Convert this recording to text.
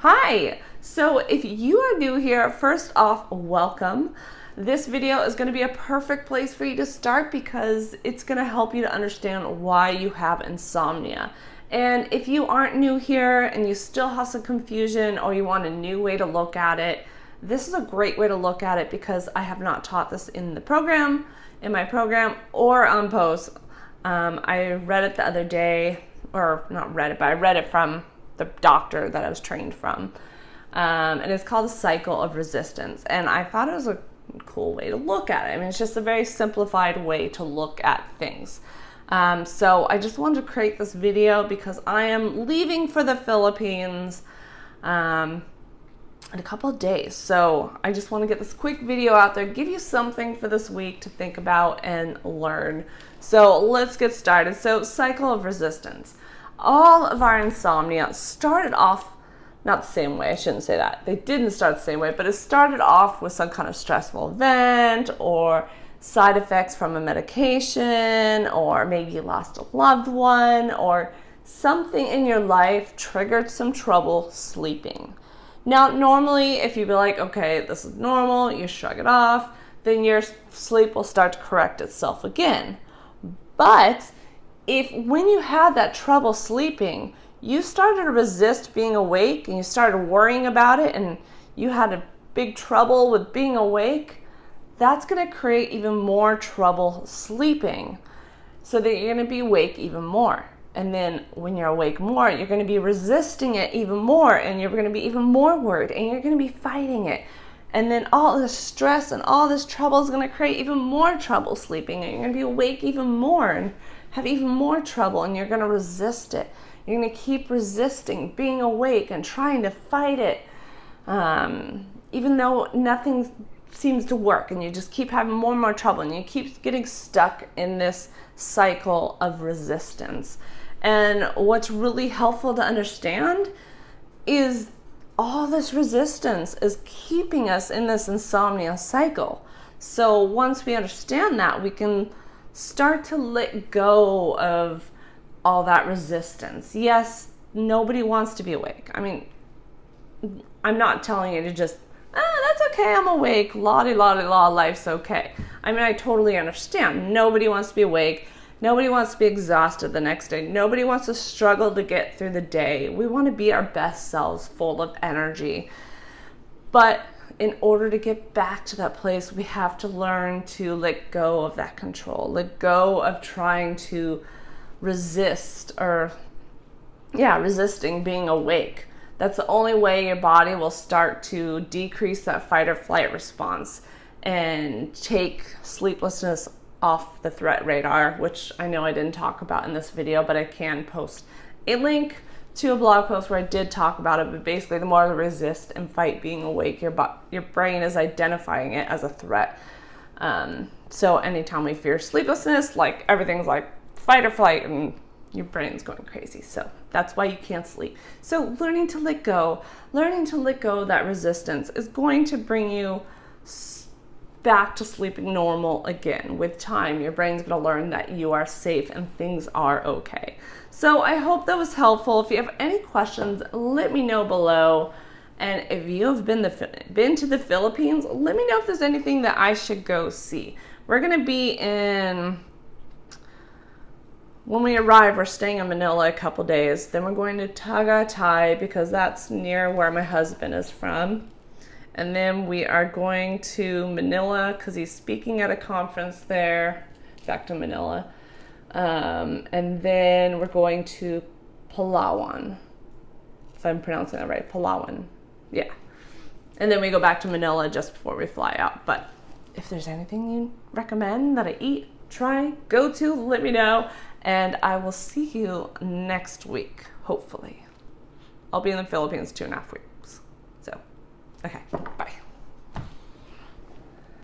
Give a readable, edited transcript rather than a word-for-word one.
Hi! So if you are new here, first off, welcome. This video is going to be a perfect place for you to start because it's going to help you to understand why you have insomnia. And if you aren't new here and you still have some confusion or you want a new way to look at it, this is a great way to look at it because I have not taught this in my program, or on post. I read it the other day, or not read it, but I read it from the doctor that I was trained from. And it's called the cycle of resistance. And I thought it was a cool way to look at it. I mean, it's just a very simplified way to look at things. So I just wanted to create this video because I am leaving for the Philippines in a couple of days. So I just want to get this quick video out there, give you something for this week to think about and learn. So let's get started. So cycle of resistance. All of our insomnia started off, not the same way, I shouldn't say that. They didn't start the same way, but it started off with some kind of stressful event or side effects from a medication, or maybe you lost a loved one, or something in your life triggered some trouble sleeping. Now, normally, if you be like, okay, this is normal, you shrug it off, then your sleep will start to correct itself again. But if when you had that trouble sleeping, you started to resist being awake and you started worrying about it and you had a big trouble with being awake, that's going to create even more trouble sleeping so that you're going to be awake even more. And then when you're awake more, you're going to be resisting it even more and you're going to be even more worried and you're going to be fighting it. And then all this stress and all this trouble is going to create even more trouble sleeping and you're going to be awake even more and have even more trouble, and you're going to resist it. You're going to keep resisting being awake and trying to fight it, even though nothing seems to work, and you just keep having more and more trouble, and you keep getting stuck in this cycle of resistance. And what's really helpful to understand is all this resistance is keeping us in this insomnia cycle. So once we understand that, we can start to let go of all that resistance. Yes, nobody wants to be awake. I mean, I'm not telling you to just, that's okay, I'm awake, la-di-la-di-la, life's okay. I mean, I totally understand. Nobody wants to be awake. Nobody wants to be exhausted the next day. Nobody wants to struggle to get through the day. We want to be our best selves, full of energy. But in order to get back to that place, we have to learn to let go of that control, let go of trying to resisting being awake. That's the only way your body will start to decrease that fight or flight response and take sleeplessness off the threat radar, which I know I didn't talk about in this video, but I can post a link to a blog post where I did talk about it. But basically, the more you resist and fight being awake, your brain is identifying it as a threat. So anytime we fear sleeplessness, like everything's like fight or flight, and your brain's going crazy. So that's why you can't sleep. So learning to let go of that resistance is going to bring you back to sleeping normal again. With time, your brain's going to learn that you are safe and things are okay. So I hope that was helpful. If you have any questions, let me know below. And if you have been to the Philippines, let me know if there's anything that I should go see. We're going to be when we arrive, we're staying in Manila a couple days. Then we're going to Tagaytay because that's near where my husband is from. And then we are going to Manila because he's speaking at a conference there. Back to Manila. And then we're going to Palawan. If I'm pronouncing that right, Palawan. Yeah. And then we go back to Manila just before we fly out. But if there's anything you recommend that I eat, try, go to, let me know. And I will see you next week, hopefully. I'll be in the Philippines 2.5 weeks. So, okay, bye.